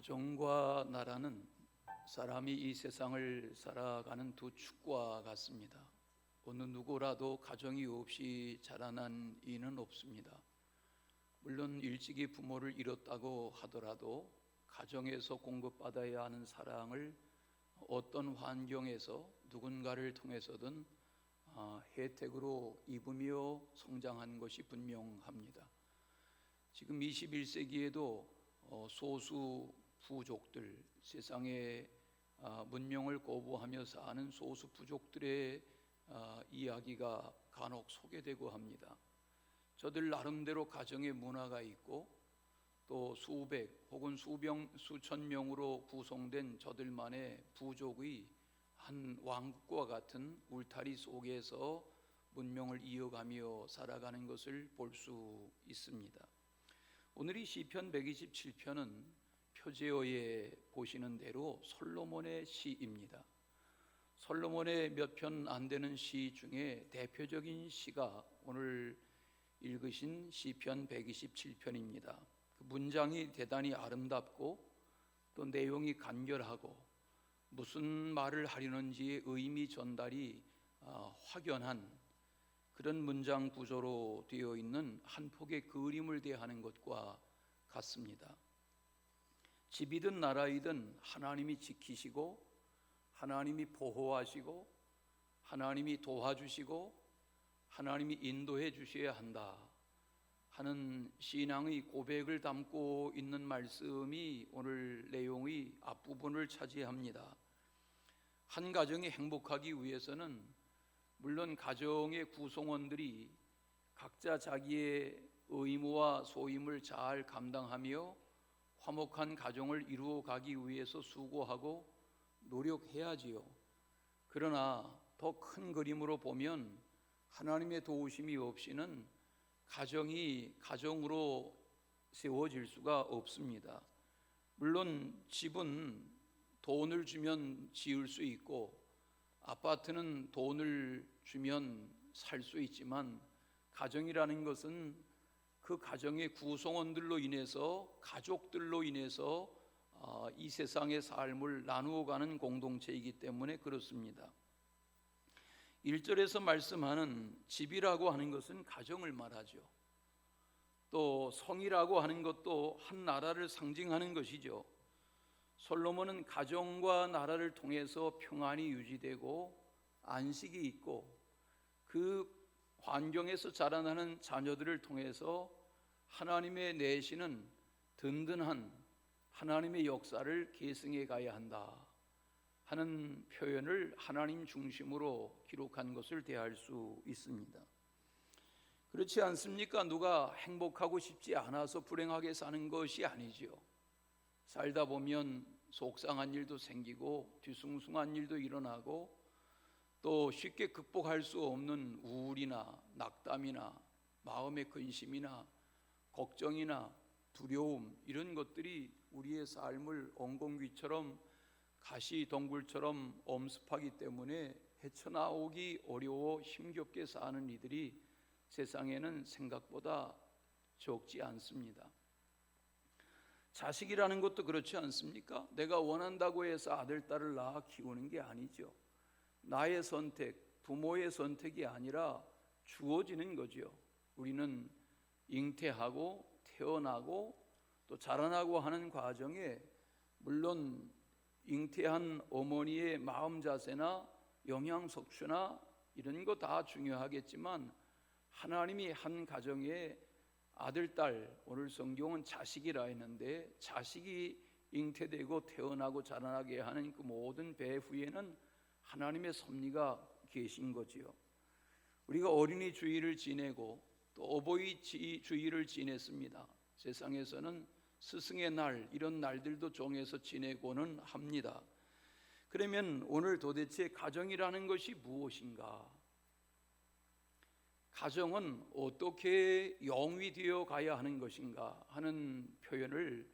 가정과 나라는 사람이 이 세상을 살아가는 두 축과 같습니다. 어느 누구라도 가정이 없이 자라난 이는 없습니다. 물론 일찍이 부모를 잃었다고 하더라도 가정에서 공급받아야 하는 사랑을 어떤 환경에서 누군가를 통해서든 혜택으로 입으며 성장한 것이 분명합니다. 지금 21세기에도 소수 부족들, 세상에 문명을 거부하며 사는 소수 부족들의 이야기가 간혹 소개되고 합니다. 저들 나름대로 가정의 문화가 있고 또 수백 혹은 수천 명으로 구성된 저들만의 부족의 한 왕국과 같은 울타리 속에서 문명을 이어가며 살아가는 것을 볼 수 있습니다. 오늘 이 시편 127편은 표제어에 보시는 대로 솔로몬의 시입니다. 솔로몬의 몇 편 안 되는 시 중에 대표적인 시가 오늘 읽으신 시편 127편입니다. 그 문장이 대단히 아름답고 또 내용이 간결하고 무슨 말을 하려는지의 의미 전달이 확연한 그런 문장 구조로 되어 있는 한 폭의 그림을 대하는 것과 같습니다. 집이든 나라이든 하나님이 지키시고 하나님이 보호하시고 하나님이 도와주시고 하나님이 인도해 주셔야 한다 하는 신앙의 고백을 담고 있는 말씀이 오늘 내용의 앞부분을 차지합니다. 한 가정이 행복하기 위해서는 물론 가정의 구성원들이 각자 자기의 의무와 소임을 잘 감당하며 화목한 가정을 이루어가기 위해서 수고하고 노력해야지요. 그러나 더 큰 그림으로 보면 하나님의 도우심이 없이는 가정이 가정으로 세워질 수가 없습니다. 물론 집은 돈을 주면 지을 수 있고 아파트는 돈을 주면 살 수 있지만 가정이라는 것은 그 가정의 구성원들로 인해서 가족들로 인해서 이 세상의 삶을 나누어가는 공동체이기 때문에 그렇습니다. 1절에서 말씀하는 집이라고 하는 것은 가정을 말하죠. 또 성이라고 하는 것도 한 나라를 상징하는 것이죠. 솔로몬은 가정과 나라를 통해서 평안이 유지되고 안식이 있고 그 환경에서 자라나는 자녀들을 통해서 하나님의 내시는 든든한 하나님의 역사를 계승해 가야 한다 하는 표현을 하나님 중심으로 기록한 것을 대할 수 있습니다. 그렇지 않습니까? 누가 행복하고 싶지 않아서 불행하게 사는 것이 아니지요. 살다 보면 속상한 일도 생기고 뒤숭숭한 일도 일어나고 또 쉽게 극복할 수 없는 우울이나 낙담이나 마음의 근심이나 걱정이나 두려움 이런 것들이 우리의 삶을 엉겅귀처럼 가시덩굴처럼 엄습하기 때문에 헤쳐나오기 어려워 힘겹게 사는 이들이 세상에는 생각보다 적지 않습니다. 자식이라는 것도 그렇지 않습니까? 내가 원한다고 해서 아들, 딸을 낳아 키우는 게 아니죠. 나의 선택, 부모의 선택이 아니라 주어지는 거죠. 우리는 잉태하고 태어나고 또 자라나고 하는 과정에 물론 잉태한 어머니의 마음 자세나 영양 섭취나 이런 거 다 중요하겠지만 하나님이 한 가정에 아들, 딸, 오늘 성경은 자식이라 했는데 자식이 잉태되고 태어나고 자라나게 하는 그 모든 배후에는 하나님의 섭리가 계신 거지요. 우리가 어린이 주일을 지내고 또 어버이 주일을 지냈습니다. 세상에서는 스승의 날 이런 날들도 정해서 지내고는 합니다. 그러면 오늘 도대체 가정이라는 것이 무엇인가? 가정은 어떻게 영위되어 가야 하는 것인가 하는 표현을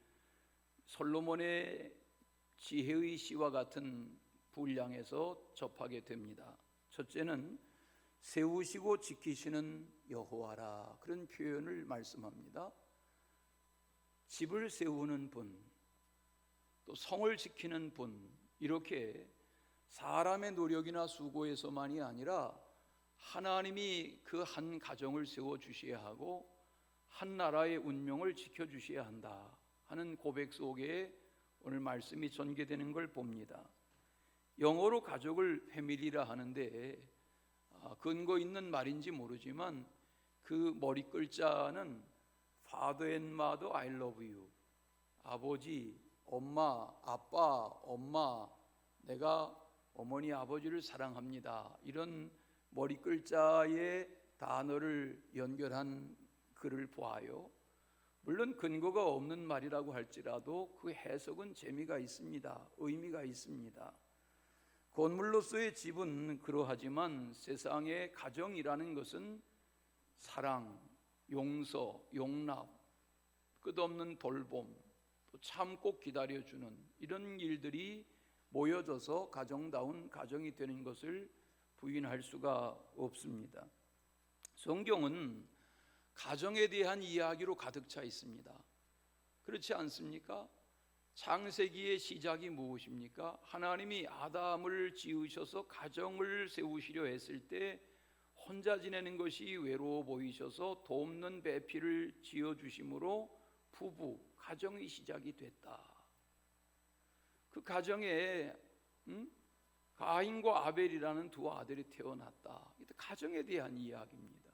솔로몬의 지혜의 시와 같은 분량에서 접하게 됩니다. 첫째는 세우시고 지키시는 여호와라 그런 표현을 말씀합니다. 집을 세우는 분, 또 성을 지키는 분, 이렇게 사람의 노력이나 수고에서만이 아니라 하나님이 그 한 가정을 세워 주셔야 하고 한 나라의 운명을 지켜 주셔야 한다 하는 고백 속에 오늘 말씀이 전개되는 걸 봅니다. 영어로 가족을 패밀리라 하는데 근거 있는 말인지 모르지만 그 머리 글자는 Father and Mother, I love you. 아버지, 엄마, 아빠, 엄마, 내가 어머니, 아버지를 사랑합니다. 이런 머리 글자의 단어를 연결한 글을 보아요. 물론 근거가 없는 말이라고 할지라도 그 해석은 재미가 있습니다. 의미가 있습니다. 건물로서의 집은 그러하지만 세상의 가정이라는 것은 사랑, 용서, 용납, 끝없는 돌봄, 또 참고 기다려주는 이런 일들이 모여져서 가정다운 가정이 되는 것을 부인할 수가 없습니다. 성경은 가정에 대한 이야기로 가득 차 있습니다. 그렇지 않습니까? 창세기의 시작이 무엇입니까? 하나님이 아담을 지으셔서 가정을 세우시려 했을 때 혼자 지내는 것이 외로워 보이셔서 돕는 배필을 지어주심으로 부부, 가정의 시작이 됐다. 그 가정에 가인과 아벨이라는 두 아들이 태어났다. 가정에 대한 이야기입니다.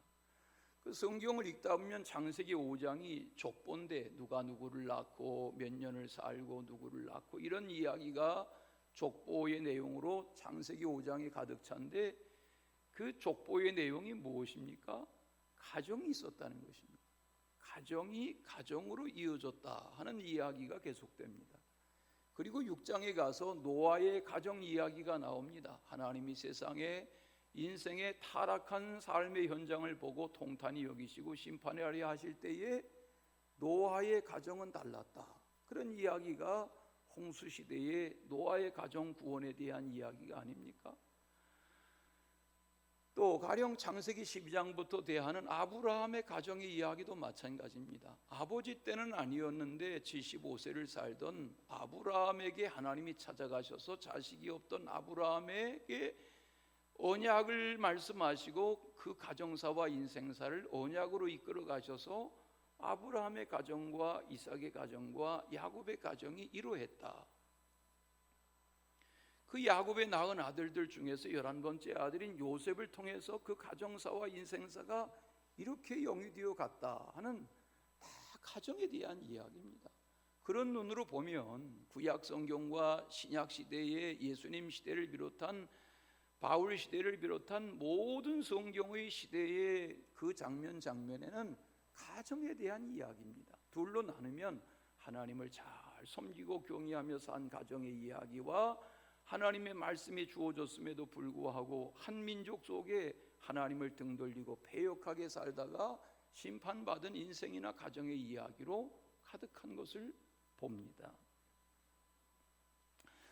그 성경을 읽다 보면 창세기 5장이 족보인데 누가 누구를 낳고 몇 년을 살고 누구를 낳고 이런 이야기가 족보의 내용으로 창세기 5장이 가득 찬데 그 족보의 내용이 무엇입니까? 가정이 있었다는 것입니다. 가정이 가정으로 이어졌다 하는 이야기가 계속됩니다. 그리고 6장에 가서 노아의 가정 이야기가 나옵니다. 하나님이 세상에 인생의 타락한 삶의 현장을 보고 통탄히 여기시고 심판하려 하실 때에 노아의 가정은 달랐다. 그런 이야기가 홍수시대의 노아의 가정 구원에 대한 이야기가 아닙니까? 또 가령 창세기 12장부터 대하는 아브라함의 가정의 이야기도 마찬가지입니다. 아버지 때는 아니었는데 75세를 살던 아브라함에게 하나님이 찾아가셔서 자식이 없던 아브라함에게 언약을 말씀하시고 그 가정사와 인생사를 언약으로 이끌어 가셔서 아브라함의 가정과 이삭의 가정과 야곱의 가정이 이루어졌다. 그 야곱의 낳은 아들들 중에서 11번째 아들인 요셉을 통해서 그 가정사와 인생사가 이렇게 영위되어 갔다 하는 다 가정에 대한 이야기입니다. 그런 눈으로 보면 구약 성경과 신약 시대의 예수님 시대를 비롯한 바울 시대를 비롯한 모든 성경의 시대의 그 장면에는 가정에 대한 이야기입니다. 둘로 나누면 하나님을 잘 섬기고 경외하며 산 가정의 이야기와 하나님의 말씀이 주어졌음에도 불구하고 한 민족 속에 하나님을 등돌리고 패역하게 살다가 심판받은 인생이나 가정의 이야기로 가득한 것을 봅니다.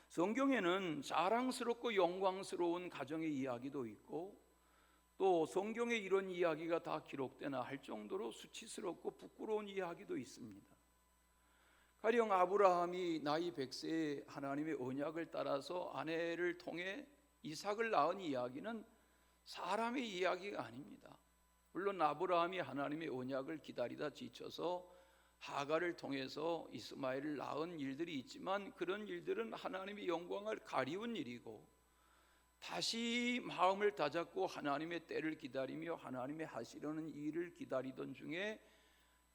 성경에는 자랑스럽고 영광스러운 가정의 이야기도 있고 또 성경에 이런 이야기가 다 기록되나 할 정도로 수치스럽고 부끄러운 이야기도 있습니다. 가령 아브라함이 나이 100세에 하나님의 언약을 따라서 아내를 통해 이삭을 낳은 이야기는 사람의 이야기가 아닙니다. 물론 아브라함이 하나님의 언약을 기다리다 지쳐서 하가를 통해서 이스마엘을 낳은 일들이 있지만 그런 일들은 하나님의 영광을 가리운 일이고 다시 마음을 다잡고 하나님의 때를 기다리며 하나님의 하시려는 일을 기다리던 중에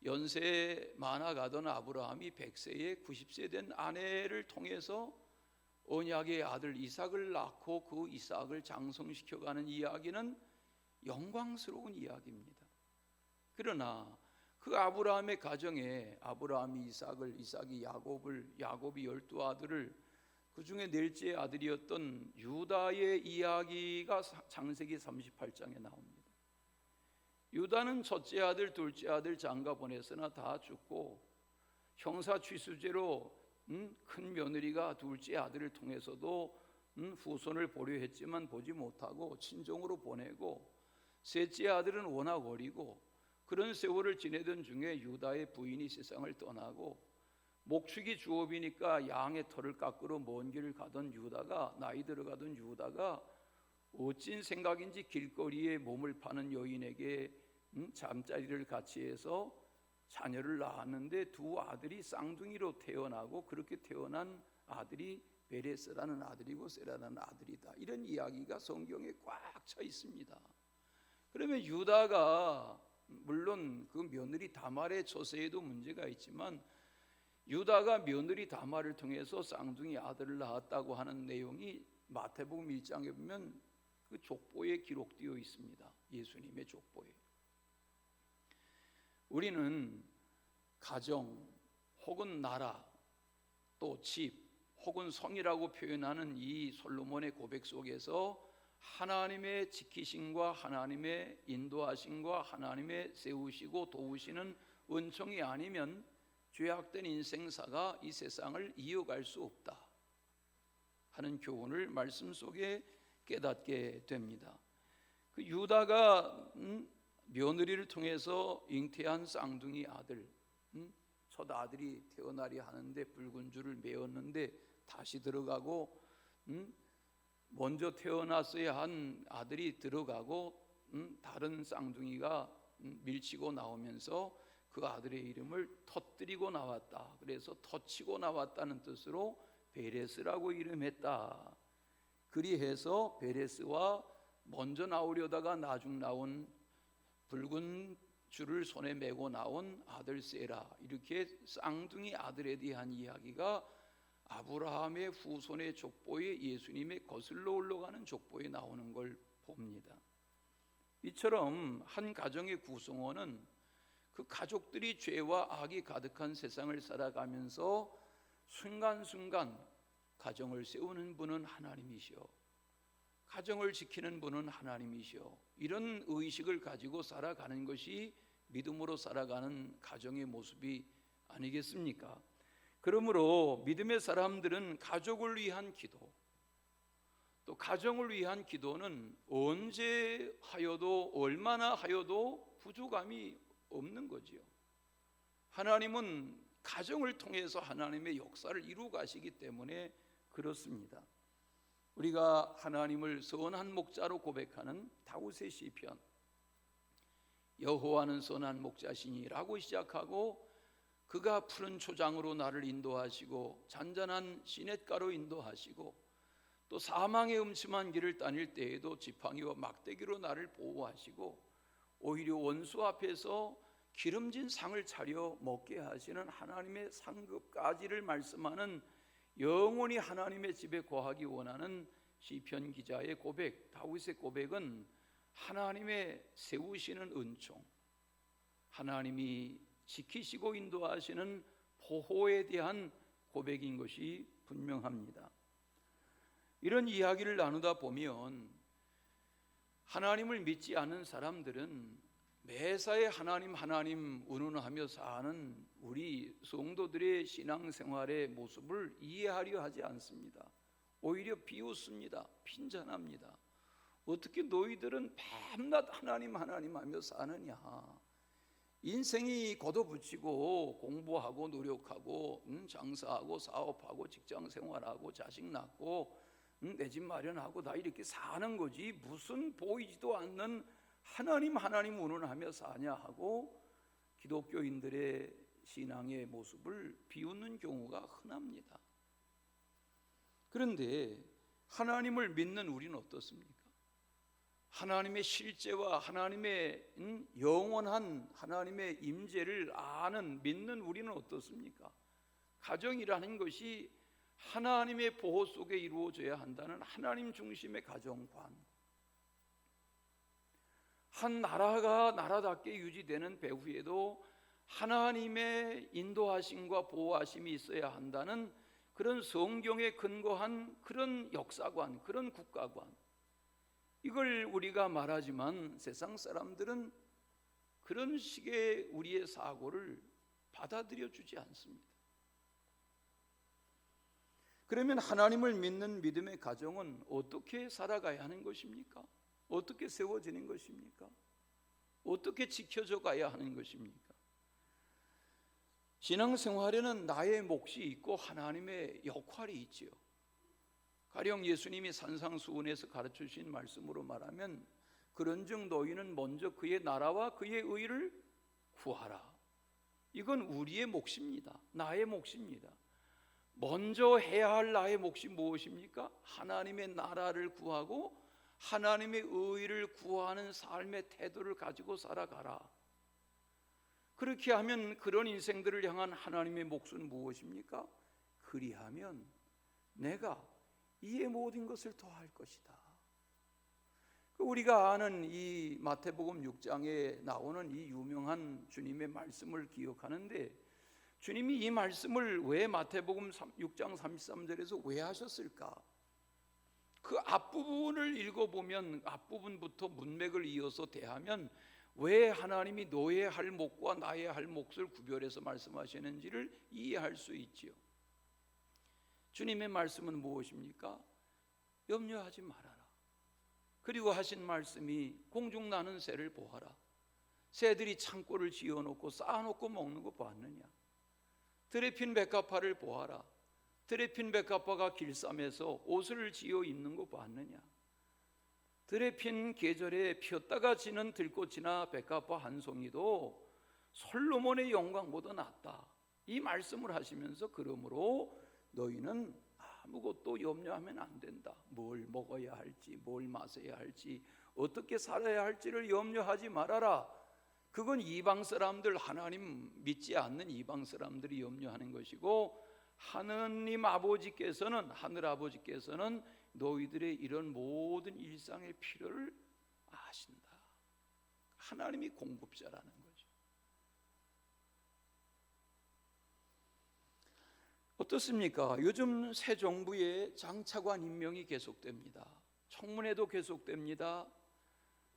연세 많아가던 아브라함이 100세에 90세 된 아내를 통해서 언약의 아들 이삭을 낳고 그 이삭을 장성시켜가는 이야기는 영광스러운 이야기입니다. 그러나 그 아브라함의 가정에 아브라함이 이삭을, 이삭이 야곱을, 야곱이 12아들을 그 중에 넷째 아들이었던 유다의 이야기가 창세기 38장에 나옵니다. 유다는 첫째 아들, 둘째 아들 장가 보냈으나 다 죽고 형사 취수죄로 큰 며느리가 둘째 아들을 통해서도 후손을 보려 했지만 보지 못하고 친정으로 보내고 셋째 아들은 워낙 어리고 그런 세월을 지내던 중에 유다의 부인이 세상을 떠나고 목축이 주업이니까 양의 털을 깎으러 먼 길을 가던 유다가, 나이 들어가던 유다가 어찐 생각인지 길거리에 몸을 파는 여인에게 잠자리를 같이 해서 자녀를 낳았는데 두 아들이 쌍둥이로 태어나고 그렇게 태어난 아들이 베레스라는 아들이고 세라라는 아들이다. 이런 이야기가 성경에 꽉 차 있습니다. 그러면 유다가, 물론 그 며느리 다말의 처세에도 문제가 있지만 유다가 며느리 다말을 통해서 쌍둥이 아들을 낳았다고 하는 내용이 마태복음 1장에 보면 그 족보에 기록되어 있습니다. 예수님의 족보에. 우리는 가정 혹은 나라 또 집 혹은 성이라고 표현하는 이 솔로몬의 고백 속에서 하나님의 지키심과 하나님의 인도하심과 하나님의 세우시고 도우시는 은총이 아니면 죄악된 인생사가 이 세상을 이어갈 수 없다 하는 교훈을 말씀 속에 깨닫게 됩니다. 그 유다가 며느리를 통해서 잉태한 쌍둥이 아들, 첫 아들이 태어나려 하는데 붉은 줄을 메었는데 다시 들어가고, 먼저 태어났어야 한 아들이 들어가고 다른 쌍둥이가 밀치고 나오면서 그 아들의 이름을 터뜨리고 나왔다. 그래서 터치고 나왔다는 뜻으로 베레스라고 이름했다. 그리해서 베레스와 먼저 나오려다가 나중 나온 붉은 줄을 손에 메고 나온 아들 세라, 이렇게 쌍둥이 아들에 대한 이야기가 아브라함의 후손의 족보에 예수님의 거슬러 올라가는 족보에 나오는 걸 봅니다. 이처럼 한 가정의 구성원은 그 가족들이 죄와 악이 가득한 세상을 살아가면서 순간순간 가정을 세우는 분은 하나님이시오, 가정을 지키는 분은 하나님이시오, 이런 의식을 가지고 살아가는 것이 믿음으로 살아가는 가정의 모습이 아니겠습니까? 그러므로 믿음의 사람들은 가족을 위한 기도, 또 가정을 위한 기도는 언제 하여도 얼마나 하여도 부족함이 없는 거지요. 하나님은 가정을 통해서 하나님의 역사를 이루어 가시기 때문에 그렇습니다. 우리가 하나님을 선한 목자로 고백하는 다윗의 시편, 여호와는 선한 목자시니라고 시작하고, 그가 푸른 초장으로 나를 인도하시고 잔잔한 시냇가로 인도하시고, 또 사망의 음침한 길을 다닐 때에도 지팡이와 막대기로 나를 보호하시고, 오히려 원수 앞에서 기름진 상을 차려 먹게 하시는 하나님의 상급까지를 말씀하는, 영원히 하나님의 집에 거하기 원하는 시편 기자의 고백, 다윗의 고백은 하나님의 세우시는 은총, 하나님이 지키시고 인도하시는 보호에 대한 고백인 것이 분명합니다. 이런 이야기를 나누다 보면 하나님을 믿지 않는 사람들은 매사에 하나님 운운하며 사는 우리 성도들의 신앙생활의 모습을 이해하려 하지 않습니다. 오히려 비웃습니다. 핀잔합니다. 어떻게 너희들은 밤낮 하나님 하며 사느냐, 인생이 걷어붙이고 공부하고 노력하고 장사하고 사업하고 직장생활하고 자식 낳고 내 집 마련하고 다 이렇게 사는 거지, 무슨 보이지도 않는 하나님 운운하며 사냐 하고 기독교인들의 신앙의 모습을 비웃는 경우가 흔합니다. 그런데 하나님을 믿는 우리는 어떻습니까? 하나님의 실제와 하나님의 영원한 하나님의 임재를 아는, 믿는 우리는 어떻습니까? 가정이라는 것이 하나님의 보호 속에 이루어져야 한다는 하나님 중심의 가정관, 한 나라가 나라답게 유지되는 배후에도 하나님의 인도하심과 보호하심이 있어야 한다는 그런 성경에 근거한 그런 역사관, 그런 국가관, 이걸 우리가 말하지만 세상 사람들은 그런 식의 우리의 사고를 받아들여 주지 않습니다. 그러면 하나님을 믿는 믿음의 가정은 어떻게 살아가야 하는 것입니까? 어떻게 세워지는 것입니까? 어떻게 지켜져 가야 하는 것입니까? 신앙생활에는 나의 몫이 있고 하나님의 역할이 있지요. 가령 예수님이 산상수훈에서 가르쳐주신 말씀으로 말하면 그런즉 너희는 먼저 그의 나라와 그의 의를 구하라. 이건 우리의 몫입니다. 나의 몫입니다. 먼저 해야 할 나의 몫이 무엇입니까? 하나님의 나라를 구하고 하나님의 의를 구하는 삶의 태도를 가지고 살아가라. 그렇게 하면 그런 인생들을 향한 하나님의 몫은 무엇입니까? 그리하면 내가 이의 모든 것을 더할 것이다. 우리가 아는 이 마태복음 6장에 나오는 이 유명한 주님의 말씀을 기억하는데, 주님이 이 말씀을 왜 마태복음 6장 33절에서 왜 하셨을까? 그 앞부분을 읽어보면 앞부분부터 문맥을 이어서 대하면 왜 하나님이 너의 할 몫과 나의 할 몫을 구별해서 말씀하시는지를 이해할 수 있지요. 주님의 말씀은 무엇입니까? 염려하지 말아라. 그리고 하신 말씀이 공중 나는 새를 보아라. 새들이 창고를 지어놓고 쌓아놓고 먹는 거 봤느냐? 들에 핀 백합화를 보아라. 들에 핀 백합화가 길쌈에서 옷을 지어 입는 거 봤느냐? 들에 핀 계절에 피었다가 지는 들꽃이나 백합화 한 송이도 솔로몬의 영광보다 낫다. 이 말씀을 하시면서 그러므로 너희는 아무것도 염려하면 안 된다. 뭘 먹어야 할지, 뭘 마셔야 할지, 어떻게 살아야 할지를 염려하지 말아라. 그건 이방 사람들, 하나님 믿지 않는 이방 사람들이 염려하는 것이고, 하느님 아버지께서는, 하늘 아버지께서는 너희들의 이런 모든 일상의 필요를 아신다. 하나님이 공급자라는 거죠. 어떻습니까? 요즘 새 정부의 장차관 임명이 계속됩니다. 청문회도 계속됩니다.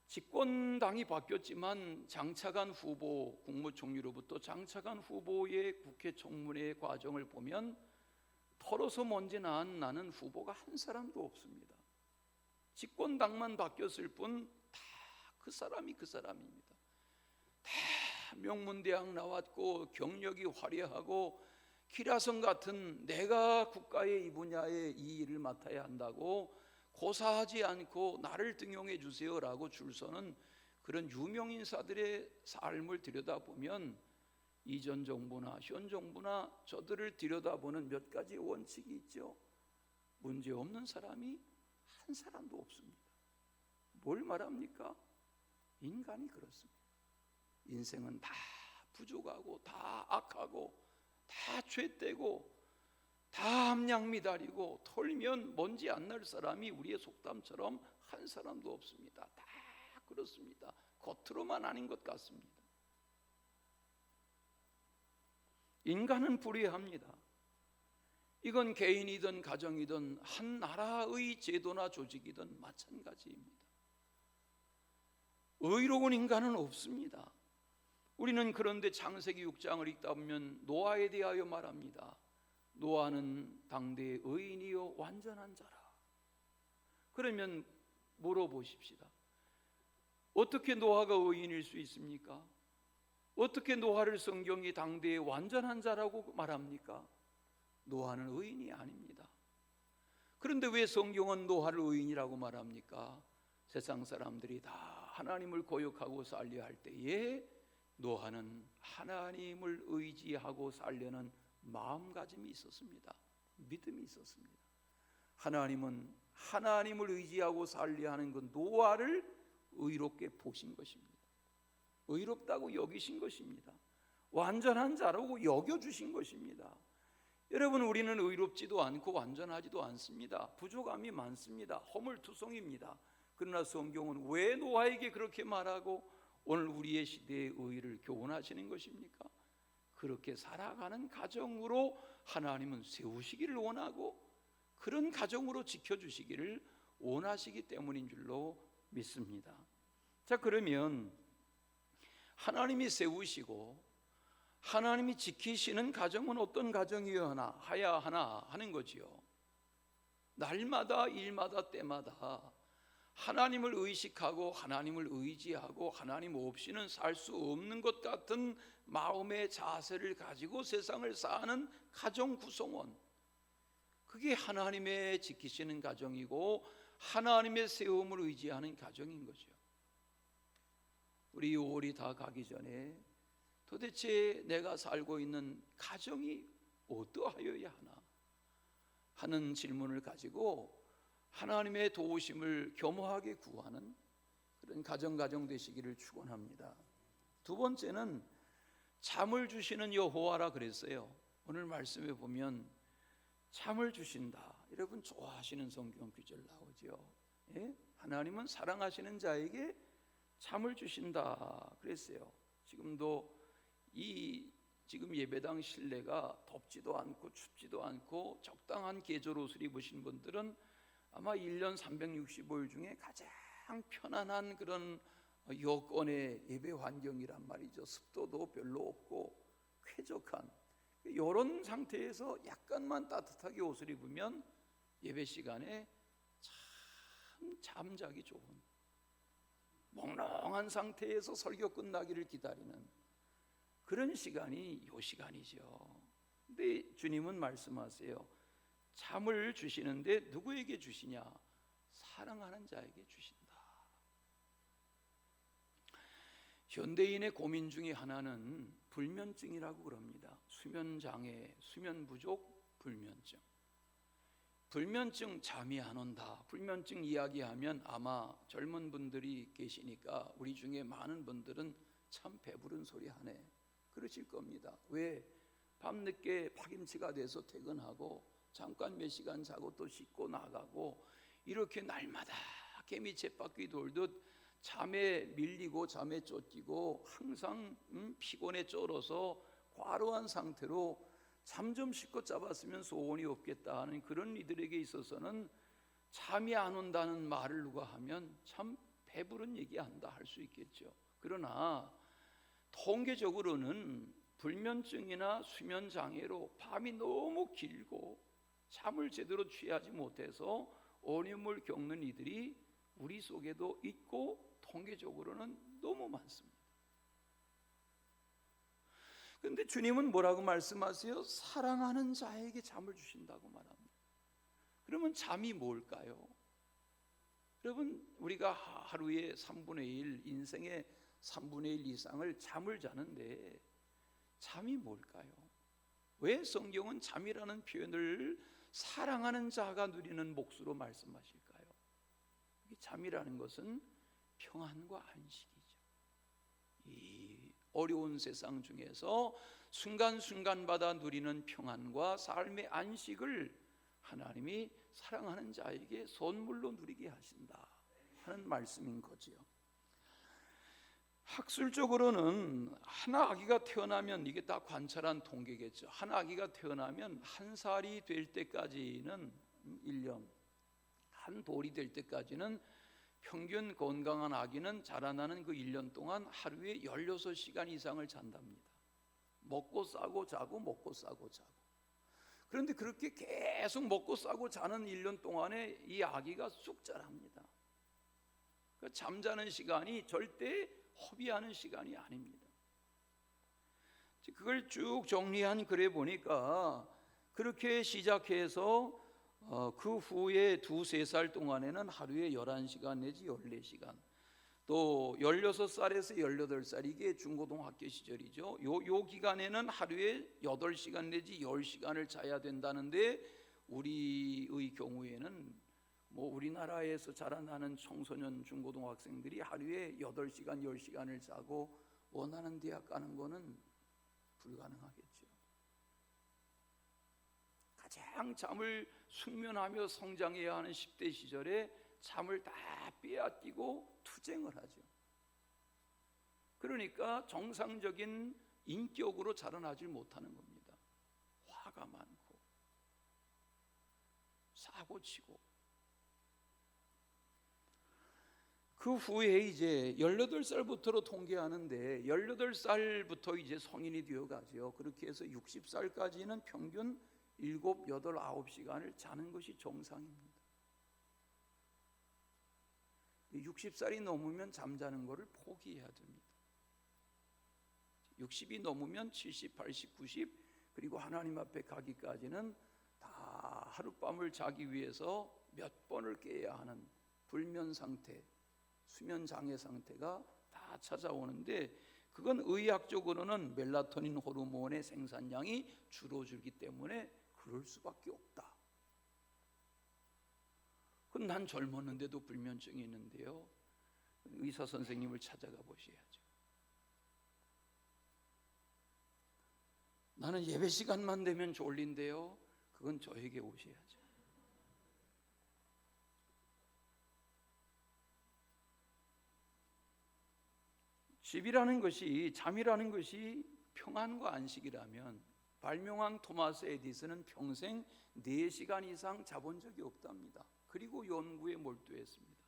집권당이 바뀌었지만 장차관 후보, 국무총리로부터 장차관 후보의 국회 청문회 과정을 보면 털어서 먼지 나는 후보가 한 사람도 없습니다. 집권당만 바뀌었을 뿐 다 그 사람이 그 사람입니다. 다 명문대학 나왔고 경력이 화려하고 기라성 같은 내가 국가의 이 분야에 이 일을 맡아야 한다고 고사하지 않고 나를 등용해 주세요라고 줄 서는 그런 유명 인사들의 삶을 들여다보면 이전 정부나 현 정부나 저들을 들여다보는 몇 가지 원칙이 있죠. 문제 없는 사람이 한 사람도 없습니다. 뭘 말합니까? 인간이 그렇습니다. 인생은 다 부족하고 다 악하고 다 죄되고 다 함량미달이고 털면 먼지 안 날 사람이 우리의 속담처럼 한 사람도 없습니다. 다 그렇습니다. 겉으로만 아닌 것 같습니다. 인간은 불의합니다. 이건 개인이든 가정이든 한 나라의 제도나 조직이든 마찬가지입니다. 의로운 인간은 없습니다. 우리는 그런데 창세기 6장을 읽다 보면 노아에 대하여 말합니다. 노아는 당대의 의인이요 완전한 자라. 그러면 물어보십시다. 어떻게 노아가 의인일 수 있습니까? 어떻게 노아를 성경이 당대의 완전한 자라고 말합니까? 노아는 의인이 아닙니다. 그런데 왜 성경은 노아를 의인이라고 말합니까? 세상 사람들이 다 하나님을 거역하고 살려 할 때에 노아는 하나님을 의지하고 살려는 마음가짐이 있었습니다. 믿음이 있었습니다. 하나님은 하나님을 의지하고 살려 하는 그 노아를 의롭게 보신 것입니다. 의롭다고 여기신 것입니다. 완전한 자라고 여겨주신 것입니다. 여러분, 우리는 의롭지도 않고 완전하지도 않습니다. 부족함이 많습니다. 허물투성입니다. 그러나 성경은 왜 노아에게 그렇게 말하고 오늘 우리의 시대의 의의를 교훈하시는 것입니까? 그렇게 살아가는 가정으로 하나님은 세우시기를 원하고 그런 가정으로 지켜주시기를 원하시기 때문인 줄로 믿습니다. 자, 그러면 하나님이 세우시고 하나님이 지키시는 가정은 어떤 가정이어야 하나 하는 거지요. 날마다 일마다 때마다 하나님을 의식하고 하나님을 의지하고 하나님 없이는 살 수 없는 것 같은 마음의 자세를 가지고 세상을 사는 가정 구성원, 그게 하나님의 지키시는 가정이고 하나님의 세움을 의지하는 가정인 거죠. 우리 6월이 다 가기 전에 도대체 내가 살고 있는 가정이 어떠하여야 하나 하는 질문을 가지고 하나님의 도우심을 겸허하게 구하는 그런 가정 되시기를 축원합니다. 두 번째는 잠을 주시는 여호와라 그랬어요. 오늘 말씀에 보면 잠을 주신다. 여러분 좋아하시는 성경 구절 나오죠. 예? 하나님은 사랑하시는 자에게 잠을 주신다 그랬어요. 지금도 지금 예배당 실내가 덥지도 않고 춥지도 않고 적당한 계절 옷을 입으신 분들은 아마 1년 365일 중에 가장 편안한 그런 여건의 예배 환경이란 말이죠. 습도도 별로 없고 쾌적한 이런 상태에서 약간만 따뜻하게 옷을 입으면 예배 시간에 참 잠자기 좋은, 몽롱한 상태에서 설교 끝나기를 기다리는 그런 시간이 이 시간이죠. 근데 주님은 말씀하세요. 잠을 주시는데 누구에게 주시냐? 사랑하는 자에게 주신다. 현대인의 고민 중에 하나는 불면증이라고 그럽니다. 수면장애, 수면부족, 불면증. 불면증, 잠이 안 온다. 불면증 이야기하면 아마 젊은 분들이 계시니까 우리 중에 많은 분들은 참 배부른 소리 하네 그러실 겁니다. 왜? 밤늦게 파김치가 돼서 퇴근하고 잠깐 몇 시간 자고 또 씻고 나가고 이렇게 날마다 개미 쳇바퀴 돌듯 잠에 밀리고 잠에 쫓기고 항상 피곤에 쩔어서 과로한 상태로 잠 좀 씻고 잡았으면 소원이 없겠다 하는 그런 이들에게 있어서는 잠이 안 온다는 말을 누가 하면 참 배부른 얘기한다 할 수 있겠죠. 그러나 통계적으로는 불면증이나 수면장애로 밤이 너무 길고 잠을 제대로 취하지 못해서 어려움을 겪는 이들이 우리 속에도 있고 통계적으로는 너무 많습니다. 그런데 주님은 뭐라고 말씀하세요? 사랑하는 자에게 잠을 주신다고 말합니다. 그러면 잠이 뭘까요? 여러분, 우리가 하루에 3분의 1, 인생의 3분의 1 이상을 잠을 자는데 잠이 뭘까요? 왜 성경은 잠이라는 표현을 사랑하는 자가 누리는 몫으로 말씀하실까요? 잠이라는 것은 평안과 안식이죠. 이 어려운 세상 중에서 순간순간마다 누리는 평안과 삶의 안식을 하나님이 사랑하는 자에게 선물로 누리게 하신다 하는 말씀인 거지요. 학술적으로는 한 아기가 태어나면, 이게 다 관찰한 통계겠죠. 한 아기가 태어나면 한 살이 될 때까지는 1년, 한 돌이 될 때까지는 평균 건강한 아기는 자라나는 그 1년 동안 하루에 16시간 이상을 잔답니다. 먹고 싸고 자고 먹고 싸고 자고. 그런데 그렇게 계속 먹고 싸고 자는 1년 동안에 이 아기가 쑥 자랍니다. 그 잠자는 시간이 절대 허비하는 시간이 아닙니다. 그걸 쭉 정리한 글에 보니까 그렇게 시작해서 그 후에 2-3살 동안에는 하루에 11시간 내지 14시간, 또 16살에서 18살, 이게 중고등학교 시절이죠. 요 기간에는 하루에 8시간 내지 10시간을 자야 된다는데, 우리의 경우에는 우리나라에서 자라나는 청소년 중고등학생들이 하루에 8시간 10시간을 자고 원하는 대학 가는 거는 불가능하겠죠. 가장 잠을 숙면하며 성장해야 하는 10대 시절에 잠을 다 빼앗기고 투쟁을 하죠. 그러니까 정상적인 인격으로 자라나질 못하는 겁니다. 화가 많고 사고치고. 그 후에 이제 18살부터로 통계하는데 18살부터 이제 성인이 되어가죠. 그렇게 해서 60살까지는 평균 7, 8, 9시간을 자는 것이 정상입니다. 60살이 넘으면 잠자는 것을 포기해야 됩니다. 60이 넘으면 70, 80, 90 그리고 하나님 앞에 가기까지는 다 하룻밤을 자기 위해서 몇 번을 깨야 하는 불면 상태, 수면 장애 상태가 다 찾아오는데, 그건 의학적으로는 멜라토닌 호르몬의 생산량이 줄어들기 때문에 그럴 수밖에 없다. 그건 난 젊었는데도 불면증이 있는데요, 의사 선생님을 찾아가 보셔야죠. 나는 예배 시간만 되면 졸린데요, 그건 저에게 오셔야죠. 집이라는 것이, 잠이라는 것이 평안과 안식이라면 발명왕 토마스 에디슨은 평생 4시간 이상 자본 적이 없답니다. 그리고 연구에 몰두했습니다.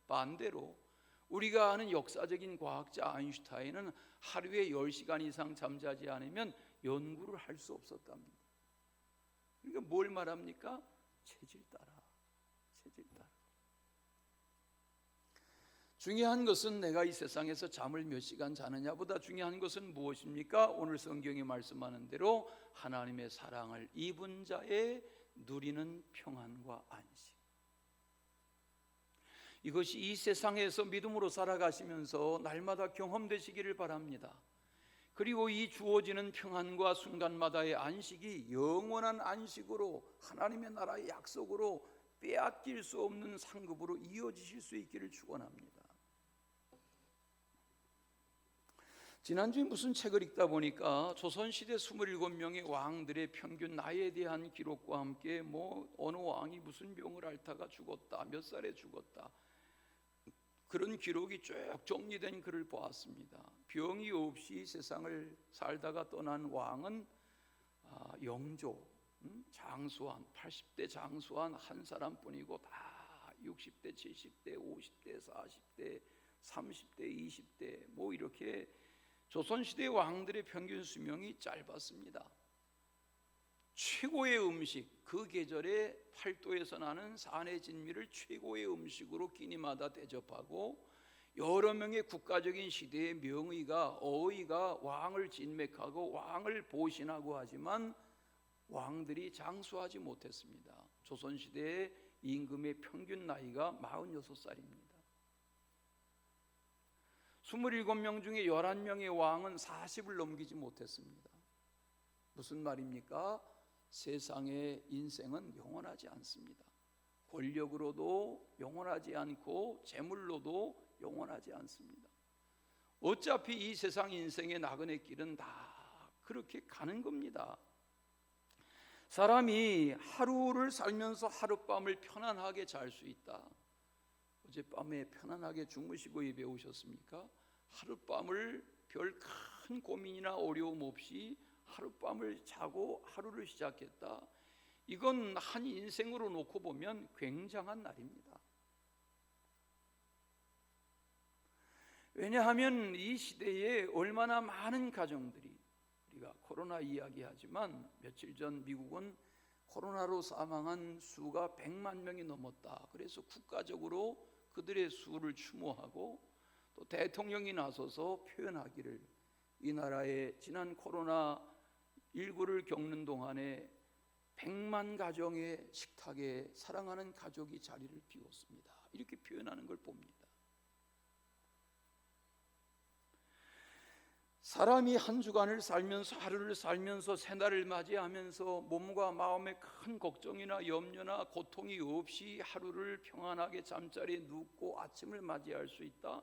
반대로 우리가 아는 역사적인 과학자 아인슈타인은 하루에 10시간 이상 잠자지 않으면 연구를 할 수 없었답니다. 그러니까 뭘 말합니까? 체질 따라. 중요한 것은 내가 이 세상에서 잠을 몇 시간 자느냐보다 중요한 것은 무엇입니까? 오늘 성경이 말씀하는 대로 하나님의 사랑을 입은 자의 누리는 평안과 안식. 이것이 이 세상에서 믿음으로 살아가시면서 날마다 경험되시기를 바랍니다. 그리고 이 주어지는 평안과 순간마다의 안식이 영원한 안식으로, 하나님의 나라의 약속으로 빼앗길 수 없는 상급으로 이어지실 수 있기를 축원합니다. 지난주에 무슨 책을 읽다 보니까 조선시대 27명의 왕들의 평균 나이에 대한 기록과 함께 어느 왕이 무슨 병을 앓다가 죽었다, 몇 살에 죽었다, 그런 기록이 쭉 정리된 글을 보았습니다. 병이 없이 세상을 살다가 떠난 왕은 영조, 장수한, 80대 장수한 한 사람뿐이고, 다 60대, 70대, 50대, 40대, 30대, 20대 이렇게 조선시대 왕들의 평균 수명이 짧았습니다. 최고의 음식, 그 계절에 팔도에서 나는 산의 진미를 최고의 음식으로 끼니마다 대접하고, 여러 명의 국가적인 시대의 명의가, 어의가 왕을 진맥하고 왕을 보신하고 하지만 왕들이 장수하지 못했습니다. 조선시대의 임금의 평균 나이가 46살입니다. 27명 중에 11명의 왕은 40을 넘기지 못했습니다. 무슨 말입니까? 세상의 인생은 영원하지 않습니다. 권력으로도 영원하지 않고 재물로도 영원하지 않습니다. 어차피 이 세상 인생의 나그네 길은 다 그렇게 가는 겁니다. 사람이 하루를 살면서 하룻밤을 편안하게 잘 수 있다. 어젯밤에 편안하게 주무시고 예배 오셨습니까? 하룻밤을 별 큰 고민이나 어려움 없이 하룻밤을 자고 하루를 시작했다. 이건 한 인생으로 놓고 보면 굉장한 날입니다. 왜냐하면 이 시대에 얼마나 많은 가정들이, 우리가 코로나 이야기하지만 며칠 전 미국은 코로나로 사망한 수가 100만 명이 넘었다. 그래서 국가적으로 그들의 수를 추모하고 또 대통령이 나서서 표현하기를, 이 나라의 지난 코로나19를 겪는 동안에 100만 가정의 식탁에 사랑하는 가족이 자리를 비웠습니다. 이렇게 표현하는 걸 봅니다. 사람이 한 주간을 살면서, 하루를 살면서, 새날을 맞이하면서 몸과 마음에 큰 걱정이나 염려나 고통이 없이 하루를 평안하게 잠자리에 눕고 아침을 맞이할 수 있다.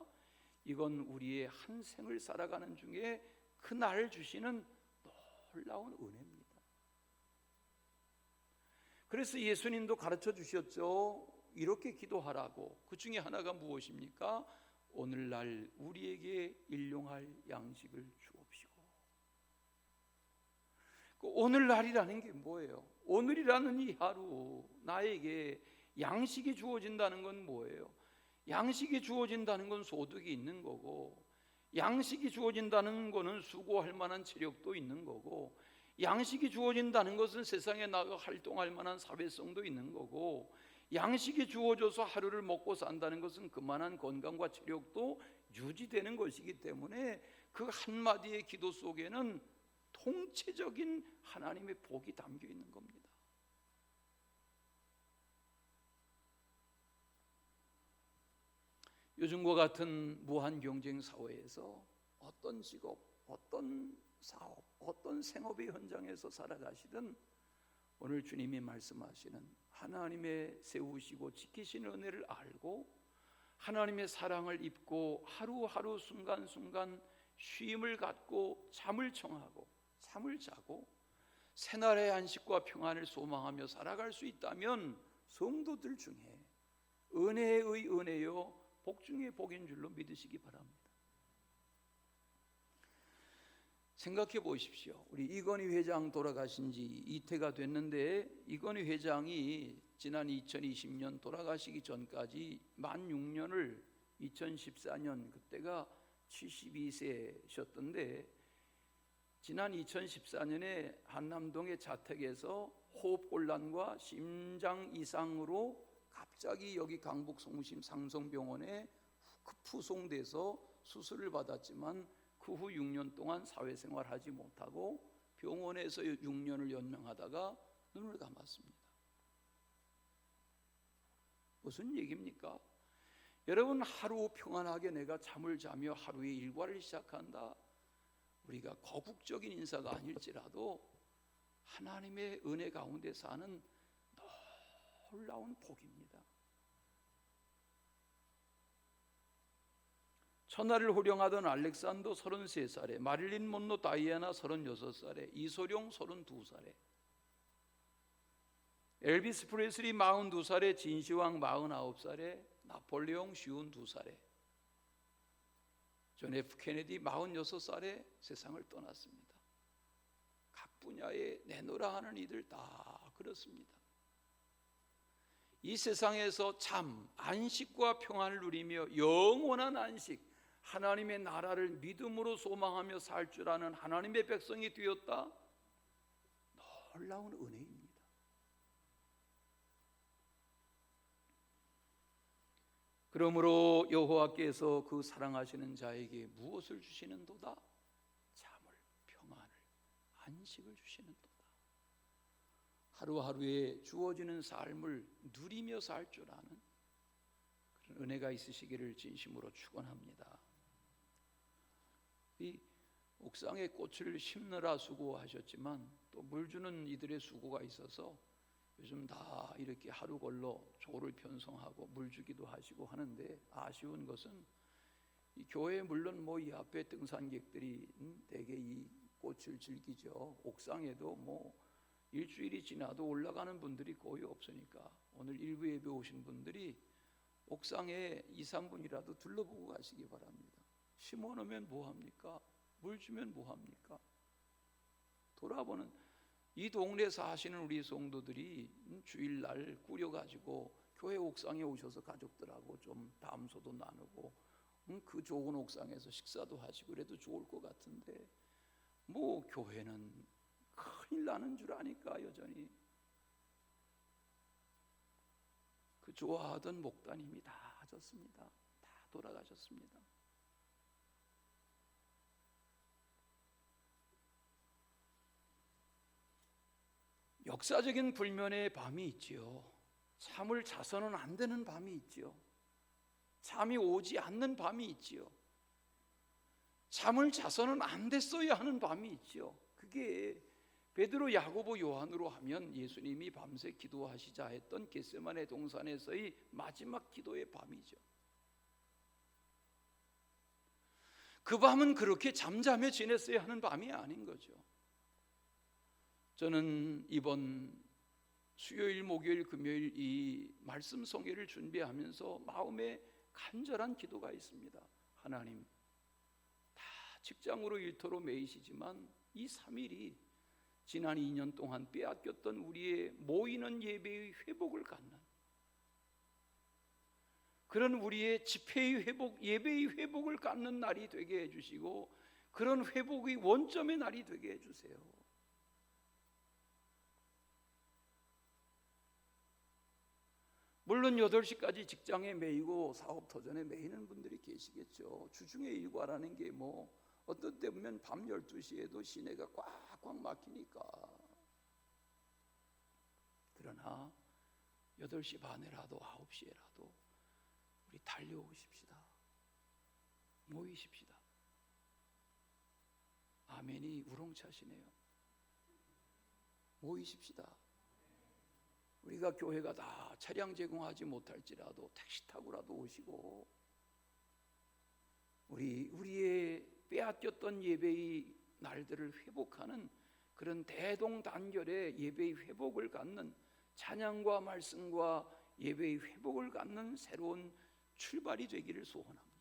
이건 우리의 한 생을 살아가는 중에 그날 주시는 놀라운 은혜입니다. 그래서 예수님도 가르쳐 주셨죠. 이렇게 기도하라고. 그 중에 하나가 무엇입니까? 오늘날 우리에게 일용할 양식을 주옵시고. 그 오늘날이라는 게 뭐예요? 오늘이라는 이 하루 나에게 양식이 주어진다는 건 뭐예요? 양식이 주어진다는 건 소득이 있는 거고, 양식이 주어진다는 것은 수고할 만한 체력도 있는 거고, 양식이 주어진다는 것은 세상에 나가 활동할 만한 사회성도 있는 거고, 양식이 주어져서 하루를 먹고 산다는 것은 그만한 건강과 체력도 유지되는 것이기 때문에 그 한마디의 기도 속에는 통체적인 하나님의 복이 담겨 있는 겁니다. 요즘과 같은 무한 경쟁 사회에서 어떤 직업, 어떤 사업, 어떤 생업의 현장에서 살아가시든 오늘 주님이 말씀하시는 하나님의 세우시고 지키시는 은혜를 알고 하나님의 사랑을 입고 하루하루 순간순간 쉼을 갖고 잠을 청하고 잠을 자고 새날의 안식과 평안을 소망하며 살아갈 수 있다면 성도들 중에 은혜의 은혜요 복 중에 복인 줄로 믿으시기 바랍니다. 생각해 보십시오. 우리 이건희 회장 돌아가신 지 이태가 됐는데 이건희 회장이 지난 2020년 돌아가시기 전까지 만 6년을 2014년 그때가 72세셨던데 지난 2014년에 한남동의 자택에서 호흡곤란과 심장 이상으로 갑자기 여기 강북 성심 상성병원에 급후송돼서 수술을 받았지만 그 후 6년 동안 사회생활하지 못하고 병원에서 6년을 연명하다가 눈을 감았습니다. 무슨 얘기입니까? 여러분, 하루 평안하게 내가 잠을 자며 하루의 일과를 시작한다. 우리가 거국적인 인사가 아닐지라도 하나님의 은혜 가운데 사는 놀라운 복입니다. 천하를 호령하던 알렉산더 33살에 마릴린 mon로 다이애나 36살에 이소룡 32살에 엘비스 프레슬리 42살에 진시황 49살에 나폴레옹 52살에 존 F 케네디 46살에 세상을 떠났습니다. 각 분야에 내노라 하는 이들 다 그렇습니다. 이 세상에서 참 안식과 평안을 누리며 영원한 안식 하나님의 나라를 믿음으로 소망하며 살 줄 아는 하나님의 백성이 되었다. 놀라운 은혜입니다. 그러므로 여호와께서 그 사랑하시는 자에게 무엇을 주시는도다? 잠을, 평안을, 안식을 주시는도다. 하루하루에 주어지는 삶을 누리며 살 줄 아는 그런 은혜가 있으시기를 진심으로 축원합니다. 이 옥상에 꽃을 심느라 수고하셨지만 또 물 주는 이들의 수고가 있어서 요즘 다 이렇게 하루 걸러 조를 편성하고 물 주기도 하시고 하는데 아쉬운 것은 이 교회 물론 이 앞에 등산객들이 대개 이 꽃을 즐기죠. 옥상에도 일주일이 지나도 올라가는 분들이 거의 없으니까 오늘 일부 예배 오신 분들이 옥상에 2, 3분이라도 둘러보고 가시기 바랍니다. 심어놓으면 뭐합니까? 물 주면 뭐합니까? 돌아보는 이 동네에 사시는 우리 성도들이 주일날 꾸려가지고 교회 옥상에 오셔서 가족들하고 좀 담소도 나누고 그 좋은 옥상에서 식사도 하시고 그래도 좋을 것 같은데 교회는 큰일 나는 줄 아니까 여전히 그 좋아하던 목단임이 다 졌습니다. 다 돌아가셨습니다. 역사적인 불면의 밤이 있지요. 잠을 자서는 안 되는 밤이 있지요. 잠이 오지 않는 밤이 있지요. 잠을 자서는 안 됐어야 하는 밤이 있지요. 그게 베드로, 야고보, 요한으로 하면 예수님이 밤새 기도하시자 했던 겟세마네 동산에서의 마지막 기도의 밤이죠. 그 밤은 그렇게 잠자며 지냈어야 하는 밤이 아닌 거죠. 저는 이번 수요일, 목요일, 금요일 이 말씀 성회를 준비하면서 마음에 간절한 기도가 있습니다. 하나님, 다 직장으로 일터로 매이시지만 이 3일이 지난 2년 동안 빼앗겼던 우리의 모이는 예배의 회복을 갖는 그런 우리의 집회의 회복, 예배의 회복을 갖는 날이 되게 해주시고 그런 회복의 원점의 날이 되게 해주세요. 물론 8시까지 직장에 매이고 사업 도전에 매이는 분들이 계시겠죠. 주중에 일과라는 게 뭐 어떤 때 보면 밤 12시에도 시내가 꽉꽉 막히니까. 그러나 8시 반에라도 9시에라도 우리 달려오십시다. 모이십시다. 아멘이 우렁차시네요. 모이십시다. 우리가 교회가 다 차량 제공하지 못할지라도 택시 타고라도 오시고, 우리의 빼앗겼던 예배의 날들을 회복하는 그런 대동단결의 예배의 회복을 갖는, 찬양과 말씀과 예배의 회복을 갖는 새로운 출발이 되기를 소원합니다.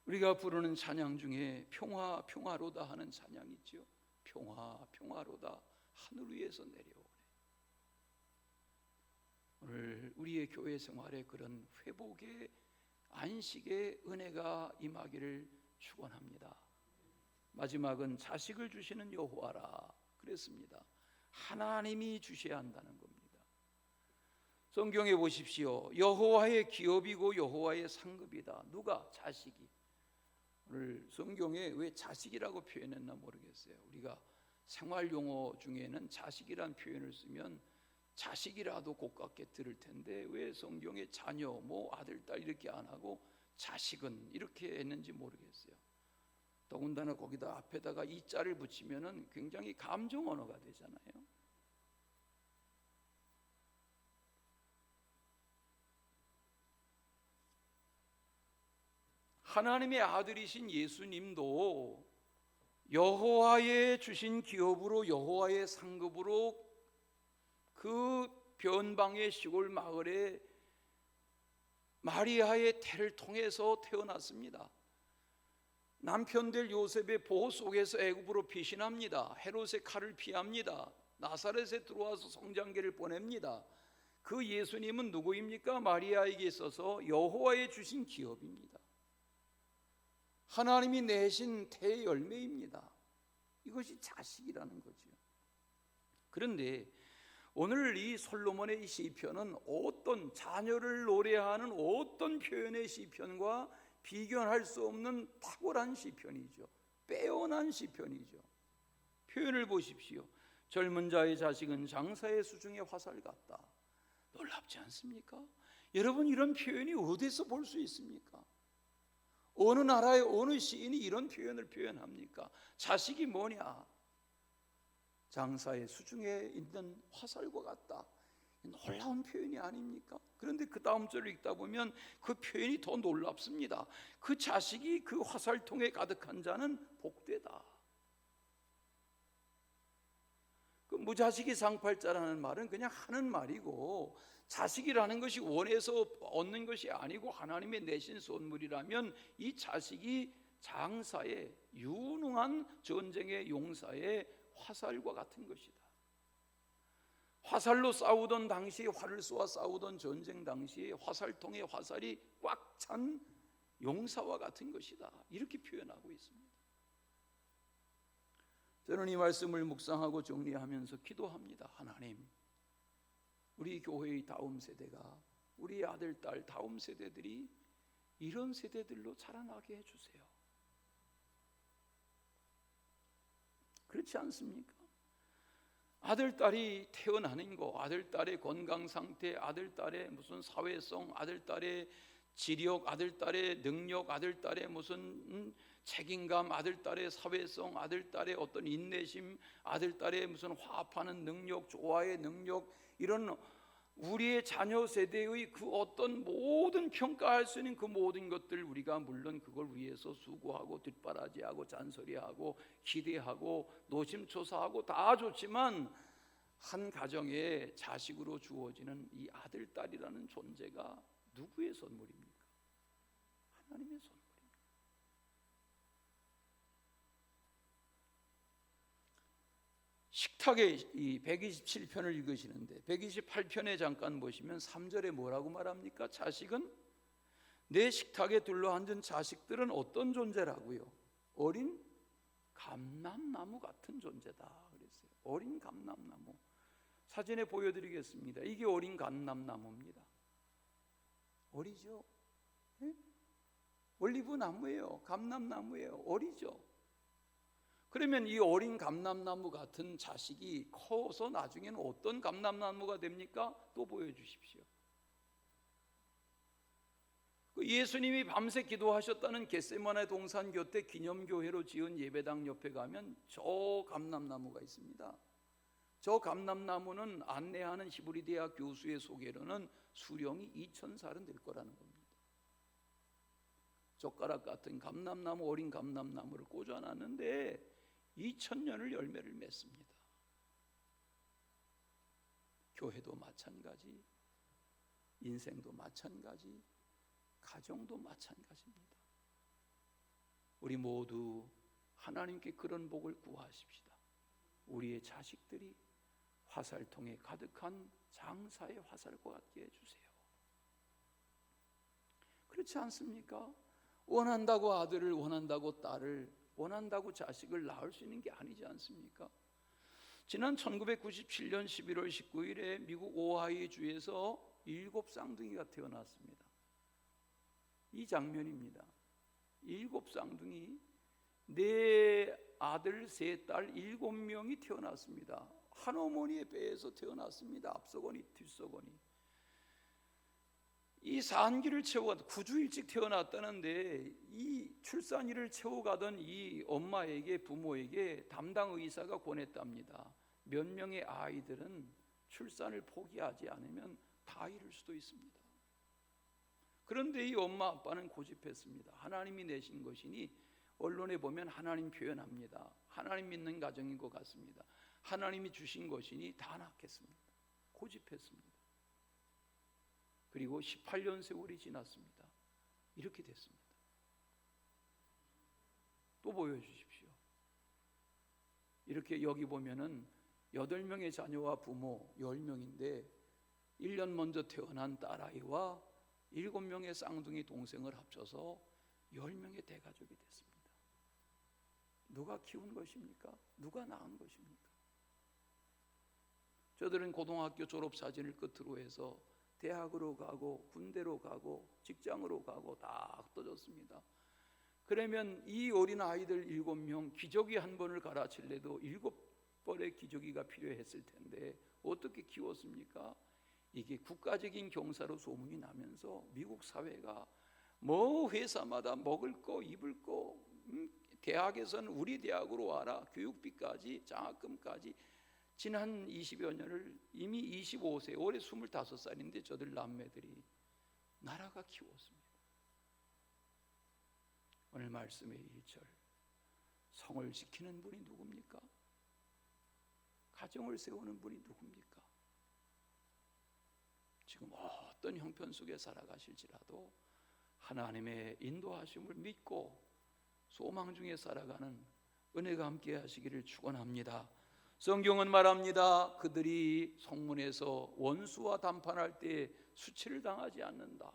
우리가 부르는 찬양 중에 평화 평화로다 하는 찬양이 있죠. 평화 평화로다 하늘 위에서 내려오네. 오늘 우리의 교회 생활에 그런 회복의 안식의 은혜가 임하기를 축원합니다. 마지막은 자식을 주시는 여호와라 그랬습니다. 하나님이 주셔야 한다는 겁니다. 성경에 보십시오. 여호와의 기업이고 여호와의 상급이다. 누가? 자식이. 오늘 성경에 왜 자식이라고 표현했나 모르겠어요. 우리가 생활 용어 중에는 자식이란 표현을 쓰면 자식이라도 고깝게 들을 텐데 왜 성경에 자녀, 뭐 아들, 딸 이렇게 안 하고 자식은 이렇게 했는지 모르겠어요. 더군다나 거기다 앞에다가 이 자를 붙이면은 굉장히 감정 언어가 되잖아요. 하나님의 아들이신 예수님도 여호와의 주신 기업으로 여호와의 상급으로 그 변방의 시골 마을에 마리아의 태를 통해서 태어났습니다. 남편 될 요셉의 보호 속에서 애굽으로 피신합니다. 헤롯의 칼을 피합니다. 나사렛에 들어와서 성장기를 보냅니다. 그 예수님은 누구입니까? 마리아에게 있어서 여호와의 주신 기업입니다. 하나님이 내신 태의 열매입니다. 이것이 자식이라는 거죠. 그런데 오늘 이 솔로몬의 시편은 어떤 자녀를 노래하는 어떤 표현의 시편과 비교할 수 없는 탁월한 시편이죠. 빼어난 시편이죠. 표현을 보십시오. 젊은 자의 자식은 장사의 수중의 화살 같다. 놀랍지 않습니까? 여러분, 이런 표현이 어디서 볼 수 있습니까? 어느 나라의 어느 시인이 이런 표현을 표현합니까? 자식이 뭐냐? 장사의 수중에 있는 화살과 같다. 놀라운 표현이 아닙니까? 그런데 그 다음 절을 읽다 보면 그 표현이 더 놀랍습니다. 그 자식이 그 화살통에 가득한 자는 복되다. 그 무자식이 상팔자라는 말은 그냥 하는 말이고, 자식이라는 것이 원해서 얻는 것이 아니고 하나님의 내신 선물이라면 이 자식이 장사의 유능한 전쟁의 용사의 화살과 같은 것이다. 화살로 싸우던 당시에, 활을 쏘아 싸우던 전쟁 당시에 화살통에 화살이 꽉 찬 용사와 같은 것이다. 이렇게 표현하고 있습니다. 저는 이 말씀을 묵상하고 정리하면서 기도합니다. 하나님, 우리 교회의 다음 세대가, 우리 아들, 딸 다음 세대들이 이런 세대들로 자라나게 해주세요. 그렇지 않습니까? 아들, 딸이 태어나는 거, 아들, 딸의 건강 상태, 아들, 딸의 무슨 사회성, 아들, 딸의 지력, 아들, 딸의 능력, 아들, 딸의 무슨 책임감, 아들, 딸의 사회성, 아들, 딸의 어떤 인내심, 아들, 딸의 무슨 화합하는 능력, 조화의 능력, 이런 우리의 자녀 세대의 그 어떤 모든 평가할 수 있는 그 모든 것들, 우리가 물론 그걸 위해서 수고하고 뒷바라지하고 잔소리하고 기대하고 노심초사하고 다 좋지만, 한 가정에 자식으로 주어지는 이 아들, 딸이라는 존재가 누구의 선물입니까? 하나님의 선물입니다. 식탁의 이 127편을 읽으시는데 128편에 잠깐 보시면 3절에 뭐라고 말합니까? 자식은, 내 식탁에 둘러앉은 자식들은 어떤 존재라고요? 어린 감람나무 같은 존재다 그랬어요. 어린 감람나무. 사진에 보여드리겠습니다. 이게 어린 감람나무입니다. 어리죠? 네? 올리브 나무예요. 감람나무예요. 어리죠? 그러면 이 어린 감람나무 같은 자식이 커서 나중에는 어떤 감람나무가 됩니까? 또 보여주십시오. 예수님이 밤새 기도하셨다는 겟세마네 동산 곁에 기념교회로 지은 예배당 옆에 가면 저 감람나무가 있습니다. 저 감람나무는 안내하는 히브리 대학 교수의 소개로는 수령이 2000살은 될 거라는 겁니다. 젓가락 같은 감람나무, 어린 감람나무를 꽂아놨는데 2000년을 열매를 맺습니다. 교회도 마찬가지, 인생도 마찬가지, 가정도 마찬가지입니다. 우리 모두 하나님께 그런 복을 구하십시다. 우리의 자식들이 화살통에 가득한 장사의 화살과 같게 해주세요. 그렇지 않습니까? 원한다고 아들을, 원한다고 딸을, 원한다고 자식을 낳을 수 있는 게 아니지 않습니까? 지난 1997년 11월 19일에 미국 오하이오 주에서 7쌍둥이가 태어났습니다. 이 장면입니다. 7쌍둥이, 4 아들 3 딸 7명이 태어났습니다. 한 어머니의 배에서 태어났습니다. 앞서거니 뒷서거니. 이 산기를 채워가던 9주 일찍 태어났다는데 이 출산일을 채워가던 이 엄마에게, 부모에게 담당 의사가 권했답니다. 몇 명의 아이들은 출산을 포기하지 않으면 다 잃을 수도 있습니다. 그런데 이 엄마 아빠는 고집했습니다. 하나님이 내신 것이니, 언론에 보면 하나님 표현합니다. 하나님 믿는 가정인 것 같습니다. 하나님이 주신 것이니 다 낳겠습니다. 고집했습니다. 그리고 18년 세월이 지났습니다. 이렇게 됐습니다. 또 보여주십시오. 이렇게 여기 보면은 8명의 자녀와 부모 10명인데 1년 먼저 태어난 딸아이와 7명의 쌍둥이 동생을 합쳐서 10명의 대가족이 됐습니다. 누가 키운 것입니까? 누가 낳은 것입니까? 저들은 고등학교 졸업 사진을 끝으로 해서 대학으로 가고 군대로 가고 직장으로 가고 다 흩어졌습니다. 그러면 이 어린 아이들 7명 기저귀 한 번을 갈아칠래도 7벌의 기저귀가 필요했을 텐데 어떻게 키웠습니까? 이게 국가적인 경사로 소문이 나면서 미국 사회가 뭐 회사마다 먹을 거 입을 거, 대학에서는 우리 대학으로 와라, 교육비까지 장학금까지. 지난 20여 년을 이미 25세, 올해 25살인데 저들 남매들이 나라가 키웠습니다. 오늘 말씀의 1절, 성을 지키는 분이 누굽니까? 가정을 세우는 분이 누굽니까? 지금 어떤 형편 속에 살아가실지라도 하나님의 인도하심을 믿고 소망 중에 살아가는 은혜가 함께 하시기를 축원합니다. 성경은 말합니다. 그들이 성문에서 원수와 담판할 때 수치를 당하지 않는다.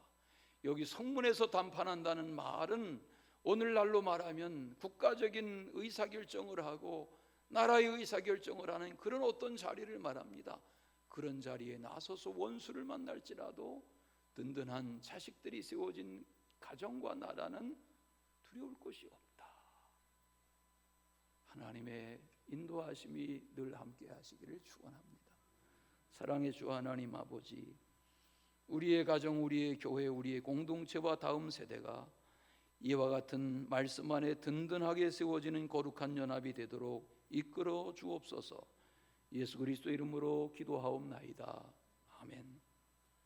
여기 성문에서 담판한다는 말은 오늘날로 말하면 국가적인 의사결정을 하고 나라의 의사결정을 하는 그런 어떤 자리를 말합니다. 그런 자리에 나서서 원수를 만날지라도 든든한 자식들이 세워진 가정과 나라는 두려울 것이 없다. 하나님의 인도하심이 늘 함께 하시기를 축원합니다. 사랑의 주 하나님 아버지, 우리의 가정, 우리의 교회, 우리의 공동체와 다음 세대가 이와 같은 말씀 안에 든든하게 세워지는 거룩한 연합이 되도록 이끌어 주옵소서. 예수 그리스도 이름으로 기도하옵나이다. 아멘.